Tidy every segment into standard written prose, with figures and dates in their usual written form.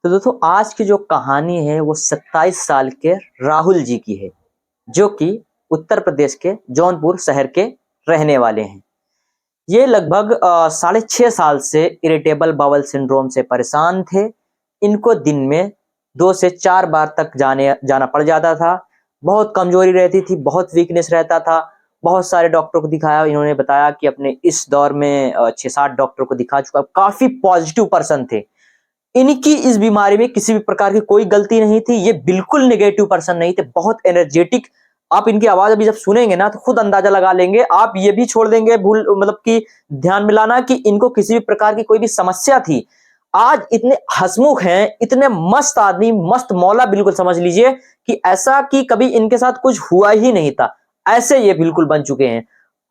तो दोस्तों आज की जो कहानी है वो 27 साल के राहुल जी की है, जो कि उत्तर प्रदेश के जौनपुर शहर के रहने वाले हैं। ये लगभग 6.5 साल से इरिटेबल बाउल सिंड्रोम से परेशान थे। इनको दिन में 2 से 4 बार तक जाने जाना पड़ जाता था। बहुत कमजोरी रहती थी, बहुत वीकनेस रहता था। बहुत सारे डॉक्टर को दिखाया, इन्होंने बताया कि अपने इस दौर में 6-7 डॉक्टर को दिखा चुका। काफी पॉजिटिव पर्सन थे। इनकी इस बीमारी में किसी भी प्रकार की कोई गलती नहीं थी। ये बिल्कुल नेगेटिव पर्सन नहीं थे, बहुत एनर्जेटिक। आप इनकी आवाज अभी जब सुनेंगे ना तो खुद अंदाजा लगा लेंगे। आप ये भी छोड़ देंगे भूल मतलब कि ध्यान मिलाना कि इनको किसी भी प्रकार की कोई भी समस्या थी। आज इतने हंसमुख हैं, इतने मस्त आदमी, मस्त मौला बिल्कुल समझ लीजिए कि ऐसा कि कभी इनके साथ कुछ हुआ ही नहीं था, ऐसे ये बिल्कुल बन चुके हैं।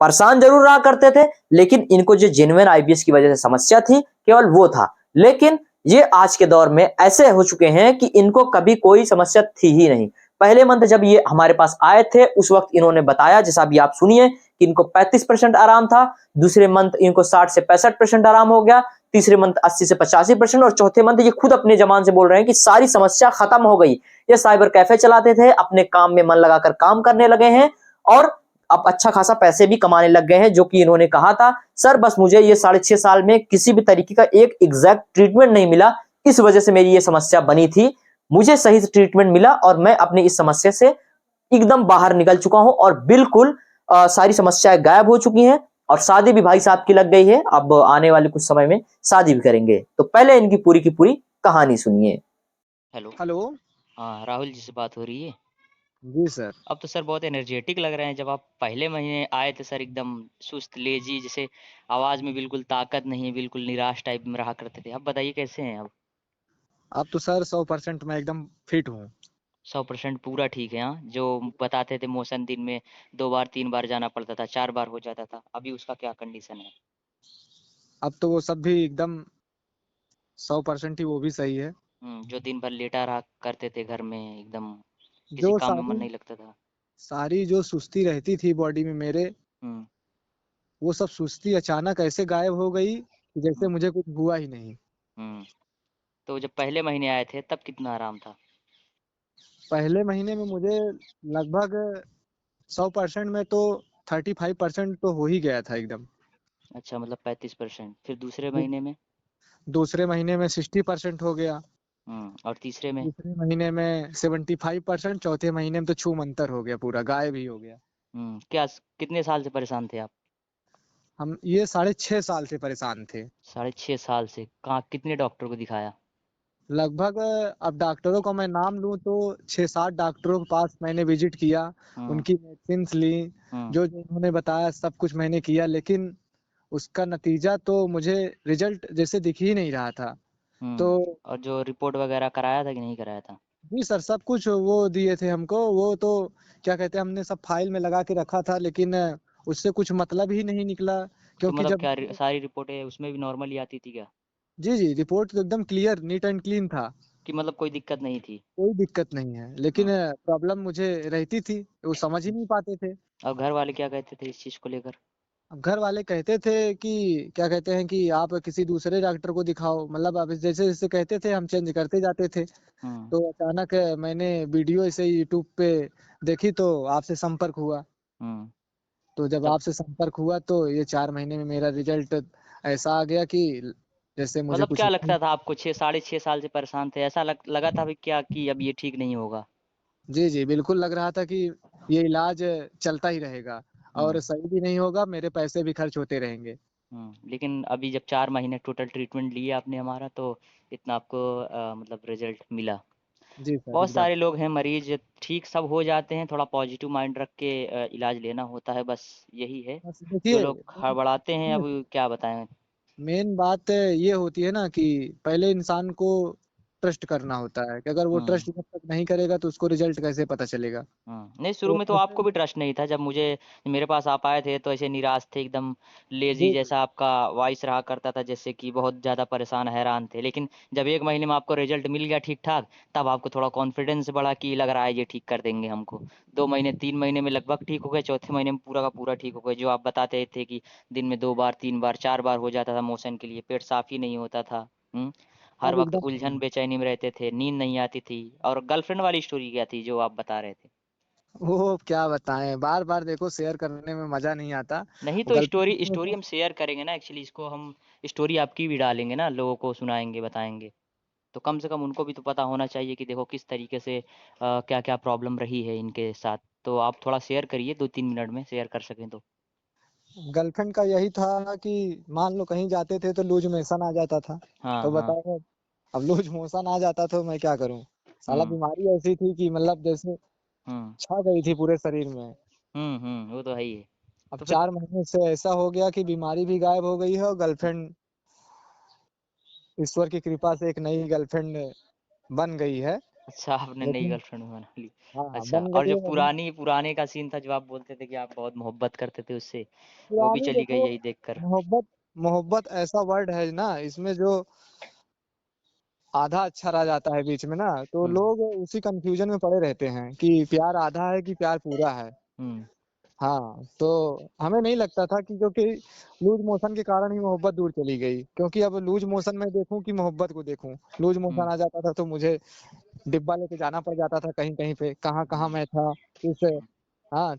परेशान जरूर रहा करते थे, लेकिन इनको जो जेन्युइन आईबीएस की वजह से समस्या थी केवल वो था। लेकिन ये आज के दौर में ऐसे हो चुके हैं कि इनको कभी कोई समस्या थी ही नहीं। पहले मंथ जब ये हमारे पास आए थे उस वक्त इन्होंने बताया, जैसा अभी आप सुनिए, कि इनको 35% आराम था। दूसरे मंथ इनको 60 से 65% आराम हो गया। तीसरे मंथ 80 से 85% और चौथे मंथ ये खुद अपने जबान से बोल रहे हैं कि सारी समस्या खत्म हो गई। ये साइबर कैफे चलाते थे, अपने काम में मन लगाकर काम करने लगे हैं और अब अच्छा खासा पैसे भी कमाने लग गए हैं। जो कि इन्होंने कहा था, सर बस मुझे ये 6.5 साल में किसी भी तरीके का एक एग्जैक्ट ट्रीटमेंट नहीं मिला, इस वजह से मेरी ये समस्या बनी थी। मुझे सही से ट्रीटमेंट मिला और मैं अपनी इस समस्या से एकदम बाहर निकल चुका हूं और बिल्कुल सारी समस्याएं गायब हो चुकी हैं। और शादी भी भाई साहब की लग गई है, अब आने वाले कुछ समय में शादी भी करेंगे। तो पहले इनकी पूरी की पूरी कहानी सुनिए। हेलो। हेलो। हाँ, राहुल जी से बात हो रही है। जी सर। अब तो सर बहुत एनर्जेटिक लग रहे हैं। जब आप पहले महीने आए थे सर एकदम सुस्त लेजी, जैसे आवाज़ में बिल्कुल ताकत नहीं है, बिल्कुल निराश टाइप में रहा करते थे। अब बताइए कैसे हैं अब? अब तो सर 100% मैं एकदम फिट हूँ। 100% पूरा ठीक है। हाँ, जो बताते थे मोशन दिन में 2 बार 3 बार जाना पड़ता था, 4 बार हो जाता था, अभी उसका क्या कंडीशन है? अब तो वो सब भी एकदम 100% ही वो भी सही है। जो दिन भर लेटा रहा करते थे घर में, एकदम किसी जो काम में मन सारी नहीं लगता था। सारी जो सुस्ती रहती थी बॉडी में मेरे, हम्म। वो सब सुस्ती अचानक ऐसे गायब हो गई कि जैसे हम्म। मुझे कुछ हुआ ही नहीं। हम्म। तो जब पहले महीने आए थे तब कितना आराम था? पहले महीने में मुझे लगभग 100% में तो 35% तो हो ही गया था एकदम। अच्छा, मतलब 35%। फिर दूसरे दू- महीने में? दूसरे महीने में 60% हो गया। और तीसरे में? तीसरे महीने में 75%। चौथे महीने में तो छू मंतर हो गया, पूरा गायब ही हो गया। कितने साल से परेशान थे आप? हम ये 6.5 साल से परेशान थे। 6.5 साल से कहाँ, कितने डॉक्टर को दिखाया? लगभग अब डॉक्टरों का मैं नाम लूं तो 6-7 डॉक्टरों के पास मैंने विजिट किया। हम्म। उनकी मेडिसिन ली। हम्म। जो जो उन्होंने बताया सब कुछ मैंने किया, लेकिन उसका नतीजा तो मुझे रिजल्ट जैसे दिख ही नहीं रहा था। तो और जो रिपोर्ट वगैरह कराया था कि नहीं कराया था? जी सर, सब कुछ वो दिए थे हमको। वो तो क्या कहते हैं, हमने सब फाइल में लगा के रखा था, लेकिन उससे कुछ मतलब ही नहीं निकला। तो क्योंकि मतलब जब क्या सारी रिपोर्टें उसमें भी नॉर्मल ही आती थी क्या? जी जी, रिपोर्ट तो एकदम क्लियर, नीट एंड क्लीन था। कि मतलब कोई दिक्कत नहीं थी? कोई दिक्कत नहीं है, लेकिन हम्म। प्रॉब्लम मुझे रहती थी, वो समझ ही नहीं पाते थे। और घर वाले क्या कहते थे इस चीज़ को लेकर? अब घर वाले कहते थे कि क्या कहते हैं कि आप किसी दूसरे डॉक्टर को दिखाओ, मतलब आप जैसे जैसे कहते थे हम चेंज करते जाते थे। हम्म। तो अचानक मैंने वीडियो ऐसे यूट्यूब पे देखी तो आपसे संपर्क हुआ। हम्म। तो जब तब आपसे संपर्क हुआ तो ये 4 महीने में मेरा रिजल्ट ऐसा आ गया कि जैसे मुझे मतलब कुछ क्या हुआ ही। लगता था आपको? 6 साढ़े 6 साल से परेशान थे, ऐसा लगा था भी क्या कि अब ये ठीक नहीं होगा? जी जी, बिल्कुल लग रहा था कि ये इलाज चलता ही रहेगा और हम्म। सही भी नहीं होगा, मेरे पैसे भी खर्च होते रहेंगे। लेकिन अभी जब 4 महीने टोटल ट्रीटमेंट लिए आपने हमारा, तो इतना आपको मतलब रिजल्ट मिला। जी सर, बहुत एकदम। सारे लोग हैं मरीज ठीक सब हो जाते हैं, थोड़ा पॉजिटिव माइंड रख के इलाज लेना होता है, बस यही है। बस जो देखिए, लोग हड़बड़ाते हैं, अब क्या बताएं। मेन बात ये होती है ना कि पहले इंसान को ट्रस्ट करना होता है, कि अगर वो हम्म। ट्रस्ट जब तक नहीं करेगा तो उसको रिजल्ट कैसे पता चलेगा। नहीं, शुरू तो में तो ऐसे आपको भी ट्रस्ट नहीं था। जब मेरे पास आप आए थे तो ऐसे निराश थे एकदम, लेजी जी जी। जैसा आपका वॉइस रहा करता था, जैसे कि बहुत ज़्यादा परेशान हैरान थे। लेकिन जब 1 महीने में आपको रिजल्ट मिल गया ठीक ठाक, तब आपको थोड़ा कॉन्फिडेंस बढ़ा कि लग रहा है ये ठीक कर देंगे हमको। 2 महीने 3 महीने में लगभग ठीक हो गए, चौथे महीने में पूरा का पूरा ठीक हो गए। जो आप बताते थे कि दिन में 2 बार 3 बार 4 बार हो जाता था मोशन के लिए, पेट साफ ही नहीं होता था। हर अब वक्त एकदम उलझन बेचैनी में रहते थे, नींद नहीं आती थी। और गर्लफ्रेंड वाली स्टोरी क्या थी जो आप बता रहे थे? वो क्या बताएं, बार बार देखो शेयर करने में मजा नहीं आता। नहीं तो स्टोरी गर्लफ्रेंड स्टोरी हम शेयर करेंगे ना, एक्चुअली इसको हम स्टोरी आपकी भी डालेंगे ना, लोगों को सुनाएंगे, बताएंगे। तो कम से कम उनको भी तो पता होना चाहिए कि देखो किस तरीके से क्या क्या प्रॉब्लम रही है इनके साथ। तो आप थोड़ा शेयर करिए, 2-3 मिनट में शेयर कर सकें तो। गर्लफ्रेंड का यही था कि मान लो कहीं जाते थे तो लूज मोशन आ जाता था। हाँ तो हाँ। बताओ, अब लूज मोशन आ जाता तो मैं क्या करूं। साला हम्म बीमारी ऐसी थी कि मतलब जैसे हम्म छा गई थी पूरे शरीर में। वो तो है ही है। अब तो फिर 4 महीने से ऐसा हो गया कि बीमारी भी गायब हो गई है और गर्लफ्रेंड ईश्वर की कृपा से एक नई गर्लफ्रेंड बन गई है। अच्छा, आपने नई लेकिन गर्लफ्रेंड बना ली। हाँ, अच्छा, बन और गई जो है अभी। पुराने का सीन था, जो आप बोलते थे कि आप बहुत मोहब्बत करते थे उससे, वो भी पुरानी चली गई देखो, यही देखकर। मोहब्बत मोहब्बत ऐसा वर्ड है ना, इसमें जो आधा अच्छा रह जाता है बीच में ना, तो हम्म लोग उसी कंफ्यूजन में पड़े रहते हैं कि प्यार आधा है कि प्यार पूरा है। हम्म हाँ, तो हमें नहीं लगता था कि क्योंकि लूज मोशन के कारण ही मोहब्बत दूर चली गई, क्योंकि अब लूज मोशन में देखूं कि मोहब्बत को देखूं। लूज हम्म मोशन आ जाता था तो मुझे डिब्बा लेके जाना पड़ जाता था कहीं कहीं पे, कहाँ कहाँ हम्म मैं था, किस हाँ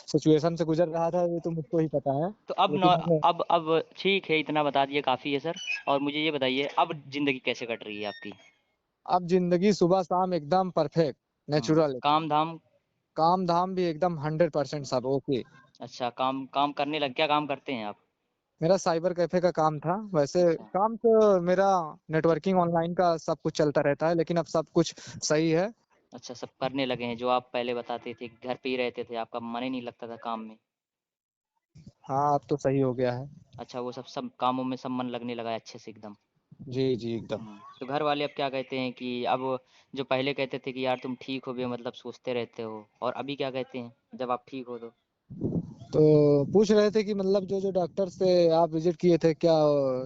सिचुएशन से गुजर रहा था, ये तो मुझको ही पता है। तो लेकिन हमें अब ठीक है, इतना बता दिए काफ़ी है सर। और मुझे ये बताइए, अब ज़िंदगी कैसे कट रही है आपकी? अब जिंदगी सुबह शाम एकदम परफेक्ट, नेचुरल। काम धाम? काम धाम भी एकदम 100% सब ओके। अच्छा, काम काम करने लग, क्या काम करते हैं आप? मेरा साइबर कैफे का काम था वैसे। अच्छा काम तो मेरा नेटवर्किंग ऑनलाइन का सब कुछ चलता रहता है, लेकिन अब सब कुछ सही है। अच्छा, सब करने लगे हैं जो आप पहले बताते थे, घर पे ही रहते थे, आपका मन ही नहीं लगता था काम में। हाँ, अब तो सही हो गया है। अच्छा, वो सब सब कामों में सब मन लगने लगा है अच्छे से एकदम। जी जी एकदम। तो घर वाले अब क्या कहते हैं कि अब, जो पहले कहते थे कि यार तुम ठीक हो बे, मतलब सोचते रहते हो, और अभी क्या कहते हैं जब आप ठीक हो तो? तो पूछ रहे थे कि मतलब जो जो डॉक्टर से आप विजिट किए थे, क्या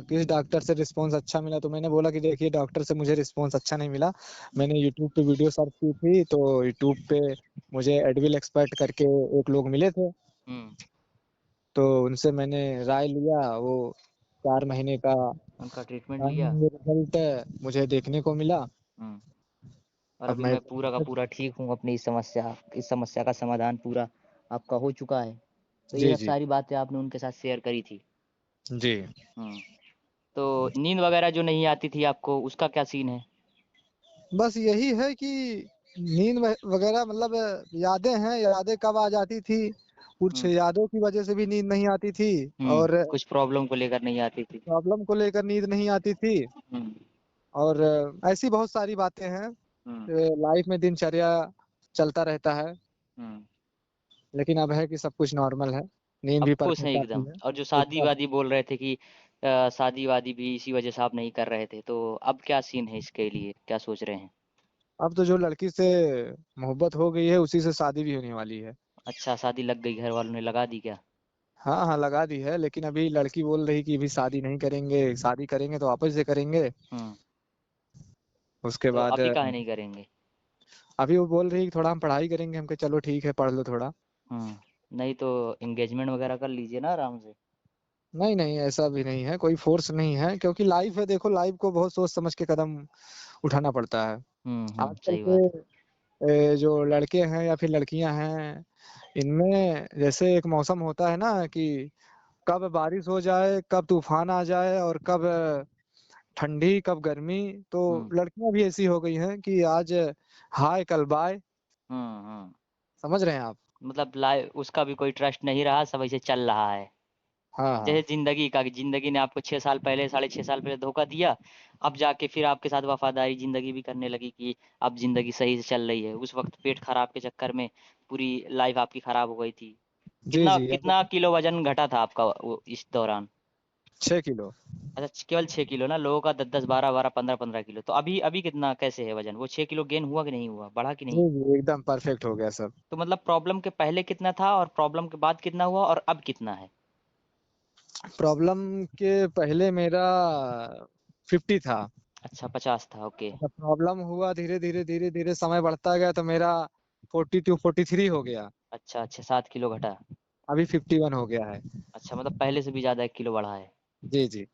किस डॉक्टर से रिस्पांस अच्छा मिला, तो मैंने बोला कि देखिए डॉक्टर से मुझे रिस्पांस अच्छा नहीं मिला। मैंने यूट्यूब पे वीडियो सर्च की थी, तो यूट्यूब पे मुझे एडविल एक्सपर्ट करके एक लोग मिले थे। हम्म तो उनसे मैंने राय लिया। वो 4 महीने का उनका ट्रीटमेंट लिया। रिजल्ट मुझे देखने को मिला। हम्म और अब अभी मैं मैं पूरा का पूरा ठीक हूँ, अपनी इस समस्या का समाधान पूरा आपका हो चुका है। तो ये जी सब जी सारी बातें आपने उनके साथ शेयर करी थी। जी। हम्म तो नींद वगैरह जो नहीं आती थी आपको, उसका क्या सीन है? बस यही है कि नींद वगैरह मतलब यादें हैं, यादें कब आ जाती थी, कुछ हम्म यादों की वजह से भी नींद नहीं आती थी। और कुछ प्रॉब्लम को लेकर नहीं आती थी। प्रॉब्लम को लेकर नींद नहीं आती थी। हम्म और ऐसी बहुत सारी बातें हैं। हम्म लाइफ में दिनचर्या चलता रहता है। हम्म लेकिन अब है कि सब कुछ नॉर्मल है, नींद अब भी खुश हैं परफेक्ट आती एकदम। है। और जो कुछ शादी अब वादी बोल रहे थे कि शादी वादी भी इसी वजह से आप नहीं कर रहे थे, तो अब क्या सीन है, इसके लिए क्या सोच रहे हैं? अब तो जो लड़की से मोहब्बत हो गई है उसी से शादी भी होने वाली है। अच्छा, शादी लग गई, घर वालों ने लगा दी क्या? हाँ हाँ, लगा दी है, लेकिन अभी लड़की बोल रही कि अभी शादी नहीं करेंगे, शादी करेंगे तो आपस से करेंगे। हम्म उसके तो बाद अभी काहे नहीं करेंगे? अभी वो बोल रही कि थोड़ा हम पढ़ाई करेंगे। हम कहे चलो ठीक है, पढ़ लो थोड़ा। नहीं तो एंगेजमेंट वगैरह कर लीजिए ना आराम से। नहीं नहीं, ऐसा भी नहीं है, कोई फोर्स नहीं है, क्योंकि लाइफ है, देखो लाइफ को बहुत सोच समझ के कदम उठाना पड़ता है। आजकल सही बात है। के जो लड़के हैं या फिर लड़कियां हैं, इनमें जैसे एक मौसम होता है ना कि कब बारिश हो जाए, कब तूफान आ जाए, और कब ठंडी, कब गर्मी। तो हम्म लड़कियां भी ऐसी हो गई हैं कि आज हाय कल बाय। हम्म समझ रहे हैं आप। मतलब लाइफ उसका भी कोई ट्रस्ट नहीं रहा, सब ऐसे चल रहा है। हाँ जैसे हाँ जिंदगी ने आपको 6 साल पहले, 6.5 साल पहले धोखा दिया, अब जाके फिर आपके साथ वफादारी जिंदगी भी करने लगी कि अब जिंदगी सही से चल रही है। उस वक्त पेट खराब के चक्कर में पूरी लाइफ आपकी खराब हो गई थी। जी कितना जी। अब कितना किलो वजन घटा था आपका वो इस दौरान? 6 किलो। अच्छा, केवल 6 किलो ना, लोगों का 10-10, 12-12, 15-15 किलो। तो अभी कितना कैसे है वजन? वो 6 किलो गेन हुआ कि नहीं हुआ, बढ़ा कि नहीं? जी जी एकदम परफेक्ट हो गया सब। तो मतलब प्रॉब्लम के पहले कितना था और प्रॉब्लम के बाद कितना हुआ और अब कितना है? प्रॉब्लम के पहले मेरा 50 था। अच्छा, 50 था, ओके। जब प्रॉब्लम हुआ, धीरे धीरे धीरे धीरे समय बढ़ता गया, तो मेरा 42 43 हो गया। अच्छा अच्छा, 7 किलो घटा। अभी 51 हो गया है। अच्छा, मतलब पहले से भी ज़्यादा 1 किलो बढ़ा है। जी जी।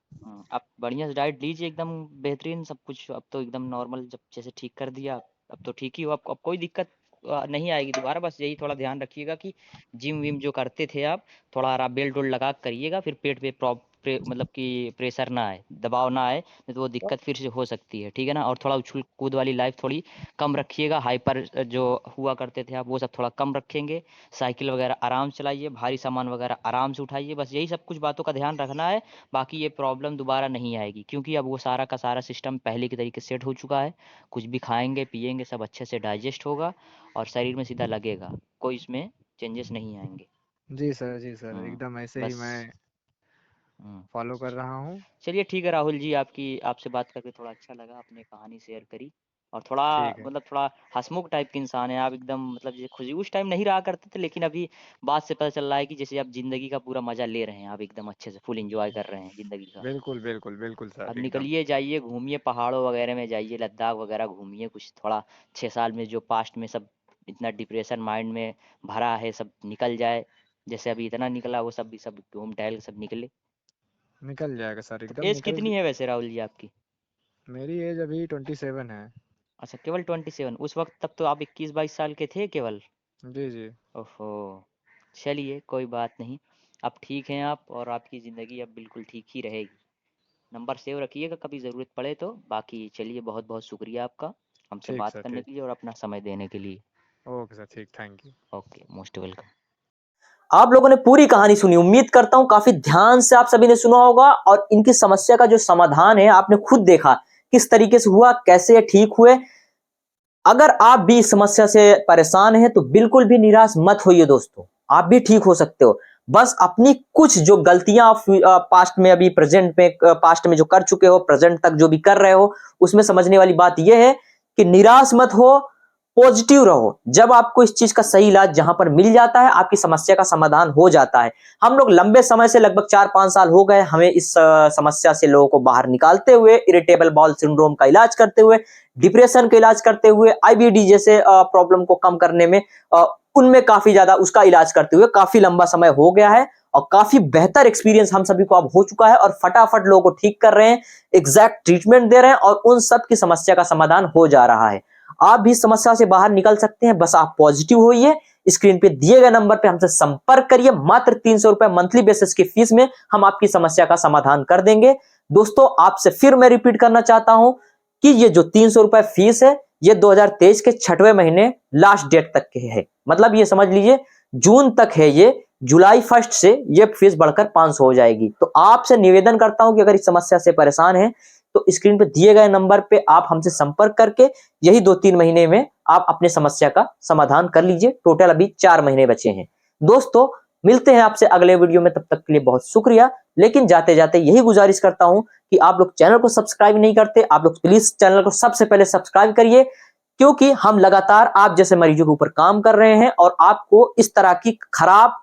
आप बढ़िया से डाइट लीजिए एकदम बेहतरीन सब कुछ। अब तो एकदम नॉर्मल जब जैसे ठीक कर दिया, अब तो ठीक ही हो। अब कोई दिक्कत नहीं आएगी दोबारा। बस यही थोड़ा ध्यान रखिएगा कि जिम विम जो करते थे आप, थोड़ा आराम बेल्ट वेल्ट लगा के करिएगा, फिर पेट पे मतलब कि प्रेशर ना आए, दबाव ना आए, नहीं तो वो दिक्कत फिर से हो सकती है, ठीक है ना। और थोड़ा उछल कूद वाली लाइफ थोड़ी कम रखिएगा। हाइपर जो हुआ करते थे आप, वो सब थोड़ा कम रखेंगे। साइकिल वगैरह आराम से चलाइए, भारी सामान वगैरह आराम से उठाइए। बस यही सब कुछ बातों का ध्यान रखना है। बाकी ये प्रॉब्लम दोबारा नहीं आएगी, क्योंकि अब वो सारा का सारा सिस्टम पहले की तरीके सेट हो चुका है। कुछ भी खाएंगे पिएंगे सब अच्छे से डाइजेस्ट होगा और शरीर में सीधा लगेगा। कोई इसमें चेंजेस नहीं आएंगे। जी सर, हम्म, एकदम ऐसे ही बस। मैं हम्म, फॉलो कर रहा हूँ। चलिए ठीक है राहुल जी, आपकी आपसे बात करके थोड़ा अच्छा लगा। आपने कहानी शेयर करी और थोड़ा ठीक है। मतलब थोड़ा हंसमुख टाइप के इंसान है आप एकदम। मतलब जैसे खुशी उस टाइम नहीं रहा करते थे, लेकिन अभी बात से पता चल रहा है कि जैसे आप जिंदगी का पूरा मजा ले रहे हैं, आप एकदम अच्छे से फुल एंजॉय कर रहे हैं जिंदगी का। बिल्कुल बिल्कुल बिल्कुल अब सर, एकदम। निकलिए जाइए घूमिए पहाड़ों वगैरह में जाइए, लद्दाख वगैरह घूमिए कुछ थोड़ा। 6 साल में जो पास्ट में सब इतना डिप्रेशन माइंड में भरा है सब निकल जाए। जैसे अभी इतना निकला वो सब भी सब घूम टहल के सब निकले। निकल जाएगा सर, तो एकदम एज निकल। कितनी है वैसे राहुल जी आपकी? मेरी एज अभी 27 है। अच्छा केवल 27? उस वक्त तब तो आप 21-22 साल के थे केवल। जी जी। ओहो। चलिए कोई बात नहीं। अब ठीक हैं आप, और आपकी ज़िंदगी अब बिल्कुल ठीक ही रहेगी। नंबर सेव रखिएगा कभी ज़रूरत पड़े तो। बाकी चलिए बहुत बहुत शुक्रिया आपका हमसे ठीक बात सर, करने ठीक। के लिए और अपना समय देने के लिए। ओके सर, ठीक, thank you. Okay, most welcome. आप लोगों ने पूरी कहानी सुनी, उम्मीद करता हूं काफी ध्यान से आप सभी ने सुना होगा। और इनकी समस्या का जो समाधान है आपने खुद देखा किस तरीके से हुआ, कैसे ये ठीक हुए। अगर आप भी इस समस्या से परेशान हैं तो बिल्कुल भी निराश मत होइए दोस्तों, आप भी ठीक हो सकते हो। बस अपनी कुछ जो गलतियां पास्ट में, अभी प्रेजेंट में, पास्ट में जो कर चुके हो, प्रेजेंट तक जो भी कर रहे हो, उसमें समझने वाली बात यह है कि निराश मत हो, पॉजिटिव रहो। जब आपको इस चीज का सही इलाज जहां पर मिल जाता है, आपकी समस्या का समाधान हो जाता है। हम लोग लंबे समय से, लगभग 4-5 साल हो गए हमें इस समस्या से लोगों को बाहर निकालते हुए, इरिटेबल बाउल सिंड्रोम का इलाज करते हुए, डिप्रेशन का इलाज करते हुए, आईबीडी जैसे प्रॉब्लम को कम करने में, उनमें काफी ज्यादा उसका इलाज करते हुए काफी लंबा समय हो गया है। और काफी बेहतर एक्सपीरियंस हम सभी को अब हो चुका है और फटाफट लोगों को ठीक कर रहे हैं, एग्जैक्ट ट्रीटमेंट दे रहे हैं और उन सब की समस्या का समाधान हो जा रहा है। आप भी समस्या से बाहर निकल सकते हैं, बस आप पॉजिटिव होइए। स्क्रीन पे दिए गए नंबर पे हमसे संपर्क करिए। मात्र 300 रुपए मंथली बेसिस की फीस में हम आपकी समस्या का समाधान कर देंगे। दोस्तों आपसे फिर मैं रिपीट करना चाहता हूं कि ये जो 300 रुपए फीस है, ये 2023 के 6वें महीने लास्ट डेट तक के है। मतलब ये समझ लीजिए जून तक है ये। जुलाई 1 से ये फीस बढ़कर 500 हो जाएगी। तो आपसे निवेदन करता हूं कि अगर इस समस्या से परेशान है तो स्क्रीन पे दिए गए नंबर पे आप हमसे संपर्क करके यही 2-3 महीने में आप अपने समस्या का समाधान कर लीजिए। टोटल अभी 4 महीने बचे हैं। दोस्तों मिलते हैं आपसे अगले वीडियो में, तब तक के लिए बहुत शुक्रिया। लेकिन जाते जाते यही गुजारिश करता हूं कि आप लोग चैनल को सब्सक्राइब नहीं करते, आप लोग प्लीज चैनल को सबसे पहले सब्सक्राइब करिए, क्योंकि हम लगातार आप जैसे मरीजों के ऊपर काम कर रहे हैं और आपको इस तरह की खराब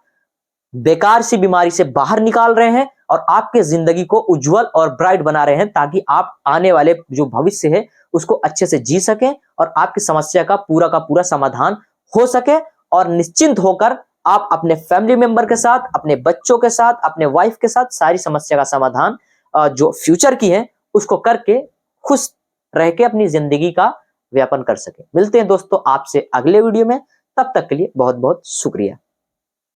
बेकार सी बीमारी से बाहर निकाल रहे हैं और आपके जिंदगी को उज्जवल और ब्राइट बना रहे हैं, ताकि आप आने वाले जो भविष्य है उसको अच्छे से जी सकें और आपकी समस्या का पूरा समाधान हो सके। और निश्चिंत होकर आप अपने फैमिली मेंबर के साथ, अपने बच्चों के साथ, अपने वाइफ के साथ सारी समस्या का समाधान जो फ्यूचर की है उसको करके खुश रह के अपनी जिंदगी का व्यापन कर सके। मिलते हैं दोस्तों आपसे अगले वीडियो में, तब तक के लिए बहुत बहुत शुक्रिया।